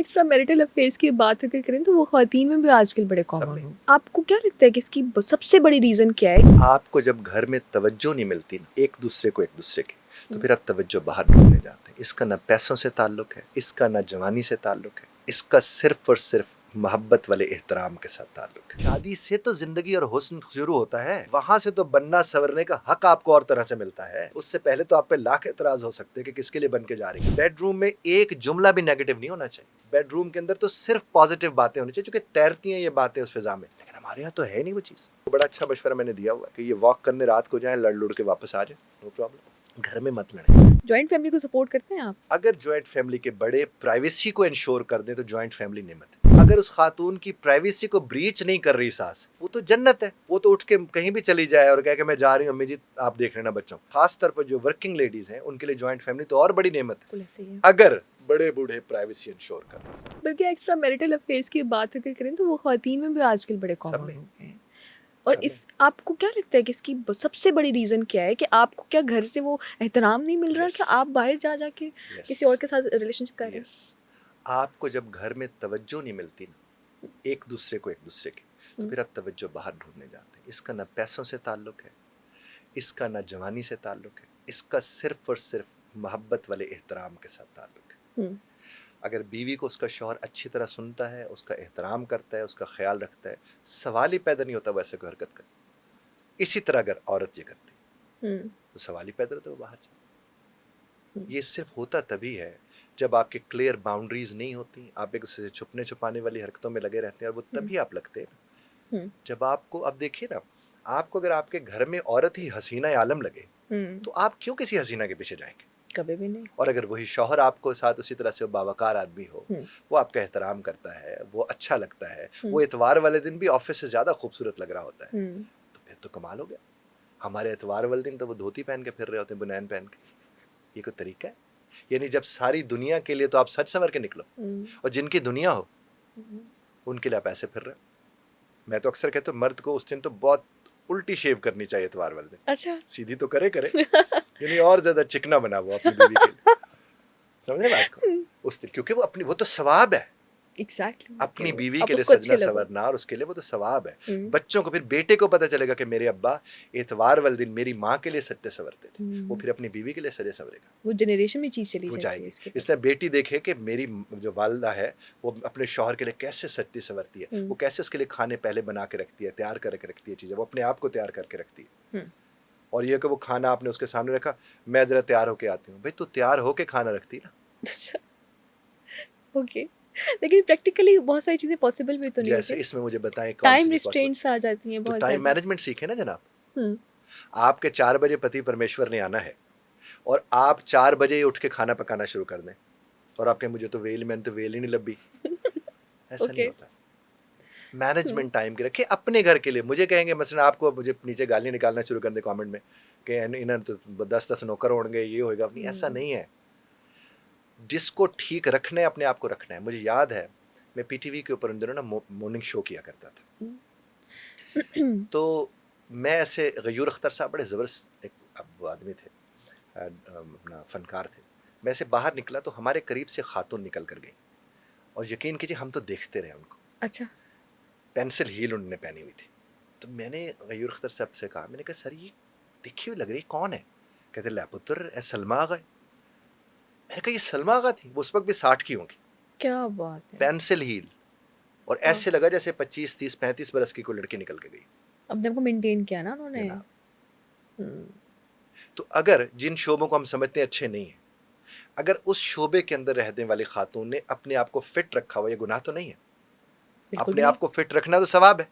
Extra marital affairs की बात अगर करें तो वो ख्वातीन में भी आजकल बड़े कॉमन हो। आपको क्या लगता है कि इसकी सबसे बड़ी रीज़न क्या है? आपको जब घर में तवज्जो नहीं मिलती ना एक दूसरे की, तो फिर आप तवज्जो बाहर ढूंढने जाते हैं। इसका ना पैसों से ताल्लुक है, इसका ना जवानी से ताल्लुक है, इसका सिर्फ और सिर्फ मोहब्बत वाले एहतराम के साथ ताल्लुक है। शादी से तो जिंदगी और हुस्न शुरू होता है, वहां से तो बनना सवरने का हक आपको और तरह से मिलता है। उससे पहले तो आप पे लाख एतराज हो सकते हैं कि किसके लिए बन के जा रही है। बेडरूम में एक जुमला भी नेगेटिव नहीं होना चाहिए। बेडरूम के अंदर तो सिर्फ पॉजिटिव बातें होनी चाहिए, क्योंकि तैरती हैं ये बातें उस फिजा में। लेकिन हमारे यहाँ तो है नहीं वो चीज। बड़ा अच्छा मशवरा मैंने दिया हुआ है कि ये वॉक करने रात को जाएं, लड़ लुड़ के वापस आ जाए, नो प्रॉब्लम। घर में मत लड़े। जॉइंट फैमिली को सपोर्ट करते हैं आप? अगर जॉइंट फैमिली के बड़े प्राइवेसी को इंश्योर कर दें तो जॉइंट फैमिली नेमत है। अगर उस खातून की प्राइवेसी को ब्रीच नहीं कर रही सास, वो तो जन्नत है। वो तो उठ के कहीं भी चली जाए और कहे कि मैं जा रही हूँ अम्मी जी, आप देख लेना बच्चों। खास तौर पर जो वर्किंग लेडीज हैं उनके लिए जॉइंट फैमिली तो और बड़ी नेमत है, अगर बड़े बूढ़े प्राइवेसी इंश्योर कर रहे। बल्कि एक्स्ट्रा मैरिटल अफेयर्स की बात अगर करें तो वो ख्वातीन में भी आजकल बड़े कॉमन हो गए हैं। और इस आपको क्या लगता है कि इसकी सबसे बड़ी रीज़न क्या है कि आपको क्या घर से वो एहतराम नहीं मिल रहा कि आप बाहर जा जाके किसी और के साथ रिलेशनशिप कर रहे हैं? आपको जब घर में तवज्जो नहीं मिलती ना एक दूसरे की, तो फिर आप तवज्जो बाहर ढूंढने जाते हैं। इसका ना पैसों से ताल्लुक है, इसका ना जवानी से ताल्लुक है, इसका सिर्फ और सिर्फ मोहब्बत वाले एहतराम के साथ ताल्लुक है। अगर बीवी को उसका शौहर अच्छी तरह सुनता है, उसका एहतराम करता है, उसका ख्याल रखता है, सवाल ही पैदा नहीं होता वैसे कोई हरकत कर। इसी तरह अगर औरत ये करती तो सवाल ही पैदा होता है वो बाहर जाए। ये सिर्फ होता तभी है जब आपके क्लियर बाउंड्रीज नहीं होती, आप एक दूसरे से छुपने छुपाने वाली हरकतों में लगे रहते हैं, और वो तभी आप लगते हैं ना जब आपको, अब देखिए ना, आपको अगर आपके घर में औरत ही हसीना आलम लगे तो आप क्यों किसी हसीना के पीछे जाएंगे? कभी भी नहीं। और अगर वही शौहर आपको साथ उसी तरह से बावकार आदमी हो, वो आपका एहतराम करता है, वो अच्छा लगता है, वो इतवार वाले दिन भी ऑफिस से ज्यादा खूबसूरत लग रहा होता है, तो फिर तो कमाल हो गया। हमारे इतवार वाले दिन तो वो धोती पहन के फिर रहे होते हैं, बुनैन पहन के। ये कोई तरीका है? यानी जब सारी दुनिया के लिए तो आप सच संवर के निकलो, और जिनकी दुनिया हो उनके लिए आप ऐसे फिर रहे हो। मैं तो अक्सर कहता हूँ मर्द को उस दिन तो बहुत उल्टी शेव करनी चाहिए इतवार वाले दिन। अच्छा। सीधी तो करे यानी और ज्यादा चिकना बना वो अपनी बीवी के लिए। समझ रहे बात को? उस दिन, क्योंकि वो तो सवाब है। एग्जैक्टली अपनी बीवी के लिए सजना सवरना, और उसके लिए वो तो सवाब है। बच्चों को, फिर बेटे को पता चलेगा कि मेरे अब्बा इतवार वाले दिन मेरी माँ के लिए सजते सवरते थे, वो फिर अपनी बीवी के लिए सजे सवरेगा। वो जनरेशन में चीज चली जाएगी। इसलिए बेटी देखे कि मेरी जो वालिदा है वो अपने शौहर के लिए कैसे सजती सवरती है, वो कैसे उसके लिए खाने पहले बना के रखती है, तैयार करके रखती है चीजें, वो अपने आप को तैयार करके रखती है। और ये कि वो खाना आपने उसके सामने रखा, मैं जरा तैयार होके आती हूँ। भाई तू तैयार होके खाना रखती ना। ओके, लेकिन प्रैक्टिकली बहुत सारी चीजें पॉसिबल भी तो नहीं जैसे होती। इसमें मुझे बताएं कौन टाइम सी रिस्ट्रेंट्स आ जाती हैं बहुत तो टाइम ज़्यादा। मैनेजमेंट सीखे ना जनाब। आपके 4 बजे पति परमेश्वर ने आना है और आप 4 बजे ही उठ के खाना पकाना शुरू कर दें, और आपके मुझे तो मैंने तो वेल ही नहीं लब्बी। ऐसा नहीं होता। मैनेजमेंट टाइम के रखे अपने घर के लिए। मुझे कहेंगे मसलन आपको मुझे नीचे गाली निकालना शुरू कर दे कमेंट में कि इन्हें तो 10-10 नौकर होंगे, ये होगा नहीं, ऐसा नहीं है। जिसको ठीक रखना है अपने आप को रखना है। मुझे याद है मैं पीटीवी के ऊपर उन दिनों ना मॉर्निंग शो किया करता था। तो मैं ऐसे गयूर अख्तर साहब बड़े ज़बरदस्त एक वो आदमी थे, अपना फनकार थे। मैं ऐसे बाहर निकला तो हमारे करीब से खातून निकल कर गई, और यकीन कीजिए हम तो देखते रहे उनको। अच्छा। पेंसिल हील उन्होंने पहनी हुई थी। तो मैंने गयूर अख्तर साहब से कहा, मैंने कहा सर ये देखी हुई लग रही, कौन है? कहते ला पुत्र ए सलमा आगा। मैंने कहा ये सलमा आगा थी? वो उस वक्त भी 60 की होंगी। क्या बात है। पेंसिल हील, और ऐसे लगा जैसे 25, 30, 35 बरस की कोई लड़की निकल के गई। अपने को मेंटेन किया ना उन्होंने। तो अगर जिन शोबों को हम समझते हैं अच्छे नहीं है, अगर उस शोबे के अंदर रहने वाली खातून ने अपने आप को फिट रखा हुआ, ये गुनाह तो नहीं है। अपने आप को फिट रखना तो सवाब है।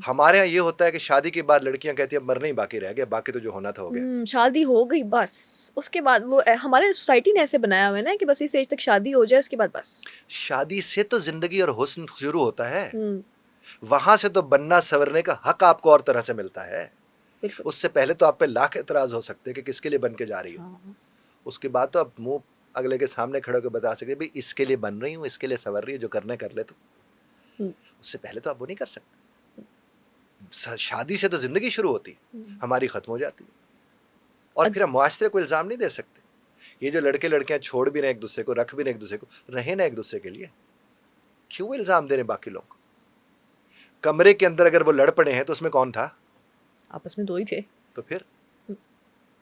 हमारे यहाँ ये होता है कि शादी के बाद लड़कियां कहती है मरना ही बाकी रह गया, बाकी तो जो होना था हो गया। शादी हो गई बस, उसके बाद वो हमारे सोसाइटी ने ऐसे बनाया हुआ है ना कि बस इस एज तक शादी हो जाए, उसके बाद बस। शादी से तो जिंदगी और हुस्न शुरू होता है, वहां से तो बनना सवरने का हक आपको और तरह से मिलता है। उससे पहले तो आप पे लाख एतराज हो सकते हैं कि किसके लिए बन के जा रही हो। उसके बाद तो आप मुंह अगले के सामने खड़े होकर बता सकते भाई इसके लिए बन रही हूँ, इसके लिए सवर रही हूँ, जो करना कर ले। तो उससे पहले तो आप वो नहीं कर सकते। शादी से तो जिंदगी शुरू होती है, हमारी खत्म हो जाती है। और फिर हम मुआशरे को इल्जाम नहीं दे सकते ये जो लड़के लड़कियां छोड़ भी रहे हैं एक दूसरे को, रख भी रहे हैं एक दूसरे को, रहे ना एक दूसरे के लिए, क्यों इल्जाम दे रहे हैं बाकी लोग? कमरे के अंदर अगर वो लड़ पड़े हैं तो उसमें कौन था? आपस में दो ही थे। तो फिर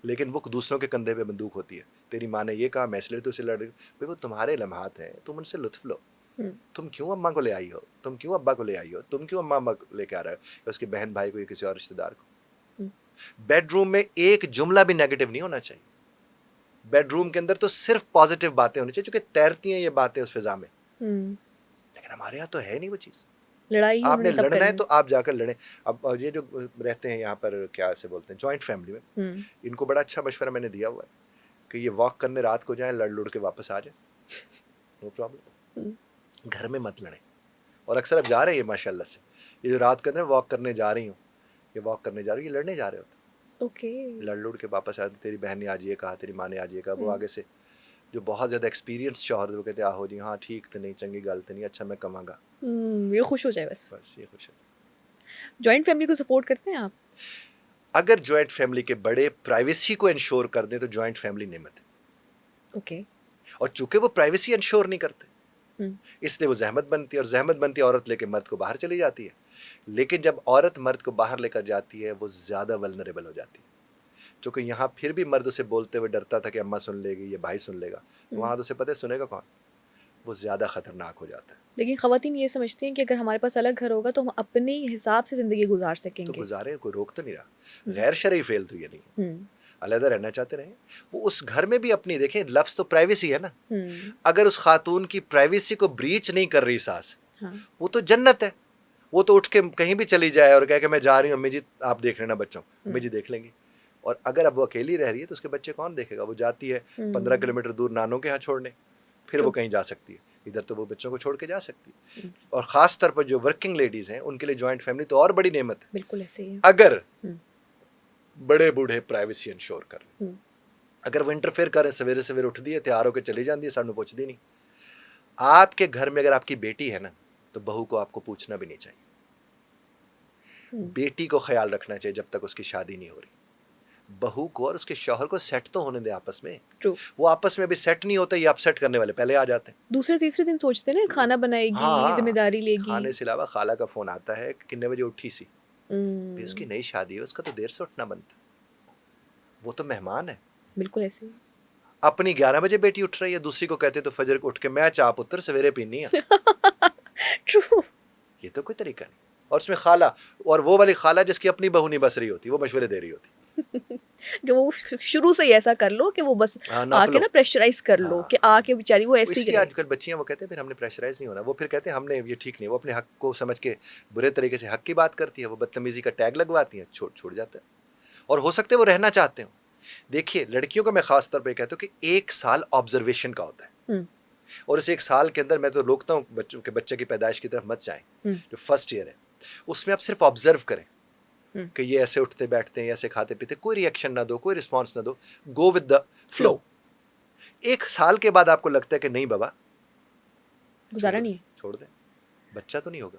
लेकिन वो दूसरों के कंधे पे बंदूक होती है, तेरी माँ ने ये कहा मैं इसलिए तो उसे लड़ रही हूँ। भाई वो तुम्हारे लम्हात हैं, तुम उनसे लुत्फ लो। तुम क्यों अम्मा को ले आई हो, तुम क्यों अब्बा को ले आई हो, तुम क्यों अम्मा को लेके आ रहे हो, या उसकी बहन भाई को या किसी और रिश्तेदार को। बेडरूम में एक जुमला भी नेगेटिव नहीं होना चाहिए। बेडरूम के अंदर तो सिर्फ पॉजिटिव बातें होनी चाहिए, क्योंकि तैरती हैं ये बातें उस फिजा में। लेकिन हमारे यहाँ तो है नहीं वो चीज। लड़ाई आपने उन्होंने तब लड़ना है करनी। तो आप जाकर लड़ें। अब ये जो रहते हैं यहाँ पर, क्या से बोलते हैं, जॉइंट फैमिली में, इनको बड़ा अच्छा मशवरा मैंने दिया हुआ है कि ये वॉक करने रात को जाएं, लड़ लुड़ के वापस आ जाए, नो प्रॉब्लम, घर में मत लड़ें। और अक्सर अब जा रहे हैं माशाल्लाह से, ये जो रात को अंदर वॉक करने जा रही हूँ, ये वॉक करने जा रही हूँ, ये लड़ने जा रहे होते, ओके। लड़ लुड़ के वापस आते, तेरी बहन ने आज ये कहा, तेरी माँ ने आज ये कहा। वो आगे से जो बहुत ज़्यादा एक्सपीरियंस शौहर, वो कहते आहो जी हाँ ठीक तो नहीं, चंगी गल तो नहीं, अच्छा मैं कमांगा, ये खुश हो जाए बस। बस ये खुश है। जॉइंट फैमिली को सपोर्ट करते हैं आप? अगर जॉइंट फैमिली के बड़े प्राइवेसी को इंश्योर कर दें तो जॉइंट फैमिली नेमत है। ओके। और चूंकि वो प्राइवेसी इंश्योर नहीं करते, इसलिए वो जहमत बनती है, और जहमत बनती है औरत लेके मर्द को बाहर चली जाती है। लेकिन जब औरत मर्द को बाहर लेकर जाती है, वो ज़्यादा वल्नरेबल हो जाती है। क्योंकि यहाँ फिर भी मर्द उसे बोलते हुए डरता था कि अम्मा सुन लेगी, ये भाई सुन लेगा, वहाँ तो उसे पता है सुनेगा कौन, वो ज़्यादा ख़तरनाक हो जाता है। लेकिन ख़वातीन ये समझती हैं कि अगर हमारे पास अलग घर होगा तो हम अपने हिसाब से ज़िंदगी गुजार तो सकेंगे। गुजारे, कोई रोक तो नहीं रहा। गैर शरई फेल तो ये नहीं है, अलहदा रहना चाहते रहे। वो उस घर में भी अपनी, देखें लफ्ज़ तो प्राइवेसी है ना, अगर उस खातून की प्राइवेसी को ब्रीच नहीं कर रही सास, वो तो जन्नत है। वो तो उठ के कहीं भी चली जाए और कहे कि मैं जा रही हूँ अम्मी जी आप देख लेना बच्चों, अम्मी जी देख लेंगी। और अगर अब वो अकेली रह रही है तो उसके बच्चे कौन देखेगा? वो जाती है 15 किलोमीटर दूर नानों के यहाँ छोड़ने, फिर वो कहीं जा सकती है, इधर तो वो बच्चों को छोड़ के जा सकती है। और ख़ास तौर पर जो वर्किंग लेडीज़ हैं उनके लिए जॉइंट फैमिली तो और बड़ी नेमत है। बिल्कुल ऐसे ही है। अगर बड़े बूढ़े प्राइवेसी इंश्योर कर, अगर वो इंटरफेयर करें, सवेरे सवेरे उठ दिए, तैयार होकर चली जाती है, सानू पूछती नहीं। आपके घर में अगर आपकी बेटी है ना, तो बहू को आपको पूछना भी नहीं चाहिए। बेटी को ख्याल रखना चाहिए जब तक उसकी शादी नहीं हो रही। बहू को और उसके शौहर को सेट तो होने दे आपस में। True. वो आपस में अभी सेट नहीं होता, ये अपसेट करने वाले पहले आ जाते हैं। दूसरे तीसरे दिन सोचते हैं ना खाना बनाएगी, हाँ, जिम्मेदारी लेगी। खाने से अलावा खाला का फोन आता है कि कितने बजे उठी सी, उसकी नई शादी है, उसका तो देर से उठना बनता, वो तो मेहमान है। बिल्कुल ऐसे ही। अपनी 11 बजे बेटी उठ रही है, दूसरी को कहते तो फजर को उठ के मैं चाह पुत्र सवेरे पीनी है। True. ये तो कोई तरीका नहीं। और उसमें खाला, और वो वाली खाला जिसकी अपनी बहू नहीं बस रही होती, वो मशवरे दे रही होती कि वो शुरू से ही ऐसा कर लो कि वो बस आके ना प्रेशराइज कर लो कि आके बेचारी वो ऐसी ही। आजकल बच्चियां वो कहते हैं फिर हमने प्रेशराइज नहीं होना, वो फिर कहते हैं हमने ये ठीक नहीं, वो अपने हक को समझ के बुरे तरीके से हक की बात करती है, वो बदतमीजी का टैग लगवाती है, छोड़ जाता है। और हो सकता है वो रहना चाहते हो। देखिए लड़कियों को मैं खास तौर पर कहता हूँ कि 1 साल ऑब्जर्वेशन का होता है, और इस 1 साल के अंदर मैं तो रोकता हूँ बच्चों के, बच्चे की पैदाइश की तरफ मत जाएं। जो फर्स्ट ईयर है उसमें आप सिर्फ ऑब्जर्व करें कि ये ऐसे उठते बैठते हैं, ऐसे खाते पीते, कोई रिएक्शन ना दो, कोई रिस्पॉन्स ना दो, गो विद द फ्लो। 1 साल के बाद आपको लगता है कि नहीं बाबा गुजारा नहीं है, छोड़ दे, बच्चा तो नहीं होगा,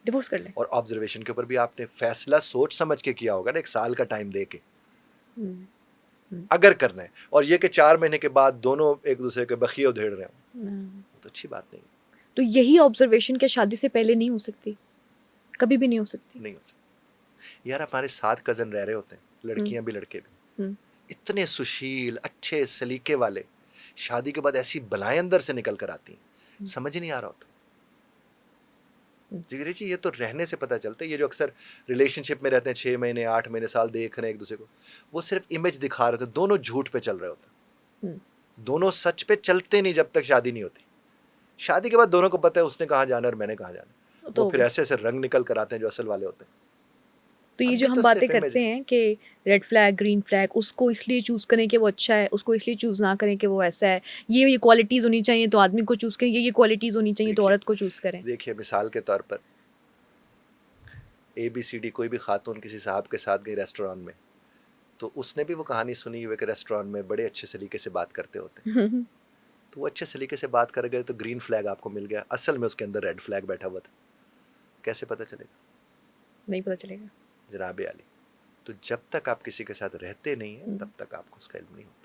डिवोर्स कर ले। और ऑब्जर्वेशन के ऊपर भी आपने फैसला सोच समझ के किया होगा ना, 1 साल का टाइम दे के अगर करना है। और ये कि 4 महीने के बाद दोनों एक दूसरे के बखिए उधेड़ रहे हो, तो अच्छी बात नहीं। तो यही ऑब्जर्वेशन क्या शादी से पहले नहीं हो सकती? कभी भी नहीं हो सकती। नहीं हो सकती यार। हमारे 7 कजन रह रहे होते हैं, लड़कियां भी लड़के भी, इतने सुशील अच्छे सलीके वाले, शादी के बाद ऐसी बलाएं अंदर से निकल कर आती हैं, समझ ही नहीं आ रहा होता। जिगरी जी ये तो रहने से पता चलता है। ये जो अक्सर रिलेशनशिप में रहते हैं 6 महीने 8 महीने साल देख रहे हैं एक दूसरे को, वो सिर्फ इमेज दिखा रहे थे, दोनों झूठ पे चल रहे होते, दोनों सच पे चलते नहीं जब तक शादी नहीं होती। शादी के बाद दोनों को पता है उसने कहाँ जाना और मैंने कहाँ जाना, तो फिर ऐसे ऐसे रंग निकल कर आते हैं जो असल वाले होते हैं। तो ये जो हम बातें करते हैं कि रेड फ्लैग ग्रीन फ्लैग, उसको इसलिए चूज़ करें कि वो अच्छा है, उसको इसलिए चूज़ ना करें कि वो ऐसा है, ये क्वालिटीज़ होनी चाहिए तो आदमी को चूज़ करें, ये क्वालिटीज़ होनी चाहिए तो औरत को चूज़ करें। देखिए मिसाल के तौर पर ABCD कोई भी खातून किसी साहब के साथ गई रेस्टोरेंट में, तो उसने भी वो कहानी सुनी हुई कि रेस्टोरेंट में बड़े अच्छे सलीके से बात करते होते हैं, तो वो अच्छे सलीके से बात कर गए तो ग्रीन फ्लैग आपको मिल गया, असल में उसके अंदर रेड फ्लैग बैठा हुआ था। कैसे पता चलेगा? नहीं पता चलेगा जनाब आली। तो जब तक आप किसी के साथ रहते नहीं हैं तब तक आपको उसका इल्म नहीं होगा।